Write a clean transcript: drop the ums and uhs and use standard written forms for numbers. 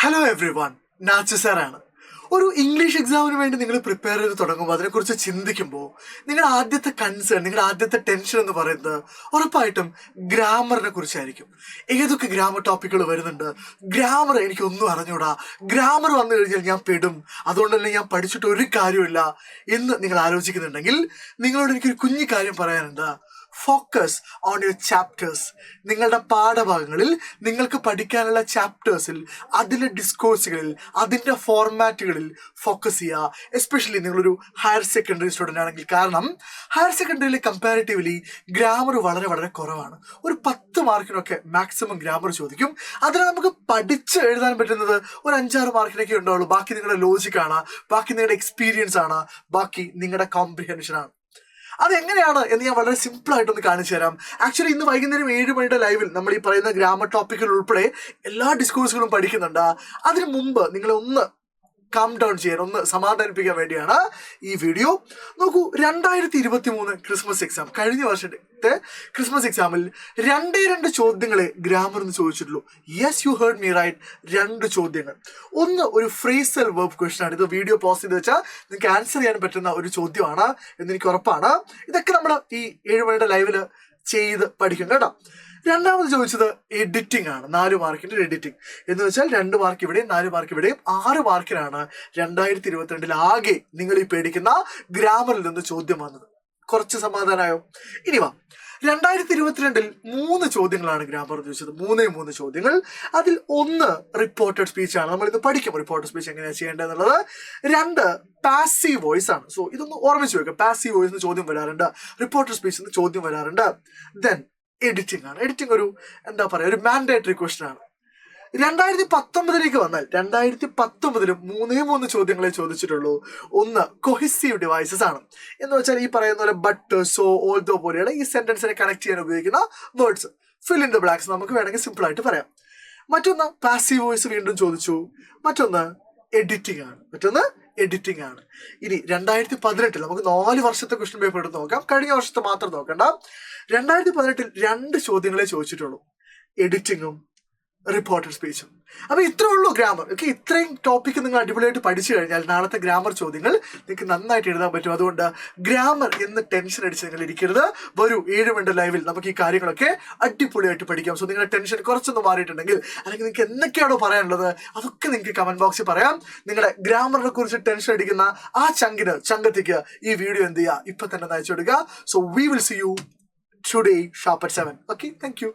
Hello every one, Nachu സാറാണ്. ഒരു English എക്സാമിന് വേണ്ടി നിങ്ങൾ പ്രിപ്പയർ ചെയ്ത് തുടങ്ങുമ്പോൾ അതിനെക്കുറിച്ച് ചിന്തിക്കുമ്പോൾ നിങ്ങളുടെ ആദ്യത്തെ കൺസേൺ, നിങ്ങളുടെ ആദ്യത്തെ ടെൻഷൻ എന്ന് പറയുന്നത് ഉറപ്പായിട്ടും ഗ്രാമറിനെ കുറിച്ചായിരിക്കും. ഏതൊക്കെ ഗ്രാമർ ടോപ്പിക്കുകൾ വരുന്നുണ്ട്, ഗ്രാമർ എനിക്കൊന്നും അറിഞ്ഞൂടാ, ഗ്രാമർ വന്നു കഴിഞ്ഞാൽ ഞാൻ പെടും, അതുകൊണ്ട് തന്നെ ഞാൻ പഠിച്ചിട്ട് ഒരു കാര്യമില്ല എന്ന് നിങ്ങൾ ആലോചിക്കുന്നുണ്ടെങ്കിൽ നിങ്ങളോട് എനിക്കൊരു കുഞ്ഞു കാര്യം പറയാനുണ്ട്. Focus on your chapters. നിങ്ങളുടെ പാഠഭാഗങ്ങളിൽ നിങ്ങൾക്ക് പഠിക്കാനുള്ള ചാപ്റ്റേഴ്സിൽ, അതിൻ്റെ ഡിസ്കോഴ്സുകളിൽ, അതിൻ്റെ ഫോർമാറ്റുകളിൽ ഫോക്കസ് ചെയ്യുക. എസ്പെഷ്യലി നിങ്ങളൊരു ഹയർ സെക്കൻഡറി സ്റ്റുഡൻ്റ് ആണെങ്കിൽ. കാരണം ഹയർ സെക്കൻഡറിയിൽ കമ്പാരിറ്റീവ്ലി ഗ്രാമർ വളരെ വളരെ കുറവാണ്. ഒരു 10 മാർക്കിനൊക്കെ മാക്സിമം ഗ്രാമർ ചോദിക്കും. അതിന് നമുക്ക് പഠിച്ച് എഴുതാൻ പറ്റുന്നത് ഒരു 5-6 മാർക്കിനൊക്കെ ഉണ്ടാവുള്ളൂ. ബാക്കി നിങ്ങളുടെ ലോജിക്കാണ്, ബാക്കി നിങ്ങളുടെ എക്സ്പീരിയൻസ് ആണ്, ബാക്കി നിങ്ങളുടെ കോംപ്രിഹെൻഷൻ ആണ്. അതെങ്ങനെയാണ് എന്ന് ഞാൻ വളരെ സിമ്പിൾ ആയിട്ടൊന്ന് കാണിച്ചു തരാം. ആക്ച്വലി ഇന്ന് വൈകുന്നേരം 7 മണിയുടെ ലൈവിൽ നമ്മൾ ഈ പറയുന്ന ഗ്രാമർ ടോപ്പിക്കുകൾ ഉൾപ്പെടെ എല്ലാ ഡിസ്കോഴ്സുകളും പഠിക്കുന്നുണ്ട്. അതിനു മുമ്പ് നിങ്ങളെ ഒന്ന് കാം ഡൗൺ ചെയ്യാൻ, ഒന്ന് സമാധാനിപ്പിക്കാൻ വേണ്ടിയാണ് ഈ വീഡിയോ. നോക്കൂ, 2023 ക്രിസ്മസ് എക്സാം, കഴിഞ്ഞ വർഷത്തെ ക്രിസ്മസ് എക്സാമിൽ 2 ചോദ്യങ്ങളെ ഗ്രാമറിന് ചോദിച്ചിട്ടുള്ളൂ. Yes, you heard me right, 2 ചോദ്യങ്ങൾ. ഒന്ന് ഒരു ഫ്രേസൽ വെർബ് ക്വസ്റ്റൻ ആണ്. ഇത് വീഡിയോ പോസ് ചെയ്ത് വെച്ചാൽ നിങ്ങൾക്ക് ആൻസർ ചെയ്യാൻ പറ്റുന്ന ഒരു ചോദ്യമാണ് എന്ന് എനിക്ക് ഉറപ്പാണ്. ഇതൊക്കെ നമ്മൾ ഈ 7 മണിയുടെ ലൈവിൽ ചെയ്ത് പഠിക്കും കേട്ടോ. രണ്ടാമത് ചോദിച്ചത് എഡിറ്റിംഗ് ആണ്. 4 മാർക്കിൻ്റെ എഡിറ്റിംഗ് എന്ന് വെച്ചാൽ 2 മാർക്ക് ഇവിടെയും 4 മാർക്ക് ഇവിടെയും 6 മാർക്കിനാണ് 2022 ആകെ നിങ്ങൾ ഈ പേടിക്കുന്ന ഗ്രാമറിൽ നിന്ന് ചോദ്യം വന്നത്. കുറച്ച് സമാധാനമായോ? ഇനി വാ, 2022 3 ചോദ്യങ്ങളാണ് ഗ്രാമർ ചോദിച്ചത്. 3 ചോദ്യങ്ങൾ. അതിൽ 1 റിപ്പോർട്ടഡ് സ്പീച്ച് ആണ്. നമ്മൾ ഇത് പഠിക്കും റിപ്പോർട്ടഡ് സ്പീച്ച് എങ്ങനെയാണ് ചെയ്യേണ്ടതെന്നുള്ളത്. 2 പാസീവ് വോയിസ് ആണ്. സോ ഇതൊന്ന് ഓർമ്മിച്ച് വെക്കുക. പാസീവ് വോയിസ് ചോദ്യം വരാറുണ്ട്, റിപ്പോർട്ടഡ് സ്പീച്ച് ചോദ്യം വരാറുണ്ട്. ദെൻ എഡിറ്റിംഗ് ആണ്. എഡിറ്റിംഗ് ഒരു എന്താ പറയുക, ഒരു മാൻഡേറ്ററി ക്വസ്റ്റൻ ആണ്. 2019 വന്നാൽ 2019 3 ചോദ്യങ്ങളെ ചോദിച്ചിട്ടുള്ളൂ. 1 കൊഹിസീവ് ഡിവൈസസ് ആണ്. എന്ന് വെച്ചാൽ ഈ പറയുന്ന പോലെ ബട്ട്, സോ, ഓൾദോ പോലെയുള്ള ഈ സെന്റൻസിനെ കണക്ട് ചെയ്യാൻ ഉപയോഗിക്കുന്ന words, fill in the blanks നമുക്ക് വേണമെങ്കിൽ സിമ്പിൾ ആയിട്ട് പറയാം. മറ്റൊന്ന് പാസീവ് വോയിസ് വീണ്ടും ചോദിച്ചു. മറ്റൊന്ന് എഡിറ്റിംഗ് ആണ്. ഇനി 2018 നമുക്ക് 4 വർഷത്തെ ക്വസ്റ്റ്യൻ പേപ്പർ എടുത്ത് നോക്കാം. കഴിഞ്ഞ വർഷത്തെ മാത്രം നോക്കണ്ട. 2018 2 ചോദ്യങ്ങളെ ചോദിച്ചിട്ടുള്ളൂ, എഡിറ്റിങ്ങും റിപ്പോർട്ടഡ് സ്പീച്ചും. അപ്പൊ ഇത്രേ ഉള്ളൂ ഗ്രാമർ. ഓക്കെ, ഇത്രയും ടോപ്പിക്ക് നിങ്ങൾ അടിപൊളിയായിട്ട് പഠിച്ചു കഴിഞ്ഞാൽ നാളത്തെ ഗ്രാമർ ചോദ്യങ്ങൾ നിങ്ങൾക്ക് നന്നായിട്ട് എഴുതാൻ പറ്റും. അതുകൊണ്ട് ഗ്രാമർ എന്ന് ടെൻഷൻ അടിച്ച് നിങ്ങൾ ഇരിക്കരുത്. വരൂ 7 മണിയുടെ ലൈവിൽ നമുക്ക് ഈ കാര്യങ്ങളൊക്കെ അടിപൊളിയായിട്ട് പഠിക്കാം. സോ നിങ്ങളുടെ ടെൻഷൻ കുറച്ചൊന്ന് മാറിയിട്ടുണ്ടെങ്കിൽ, അല്ലെങ്കിൽ നിങ്ങൾക്ക് എന്തൊക്കെയാണോ പറയാനുള്ളത് അതൊക്കെ നിങ്ങൾക്ക് കമന്റ് ബോക്സിൽ പറയാം. നിങ്ങളുടെ ഗ്രാമറിനെ കുറിച്ച് ടെൻഷൻ അടിക്കുന്ന ആ ചങ്കത്തേക്ക് ഈ വീഡിയോ എന്ത് ചെയ്യുക, ഇപ്പൊ തന്നെ അയച്ചു കൊടുക്കുക. So we will see you today sharp at 7. Okay, thank you.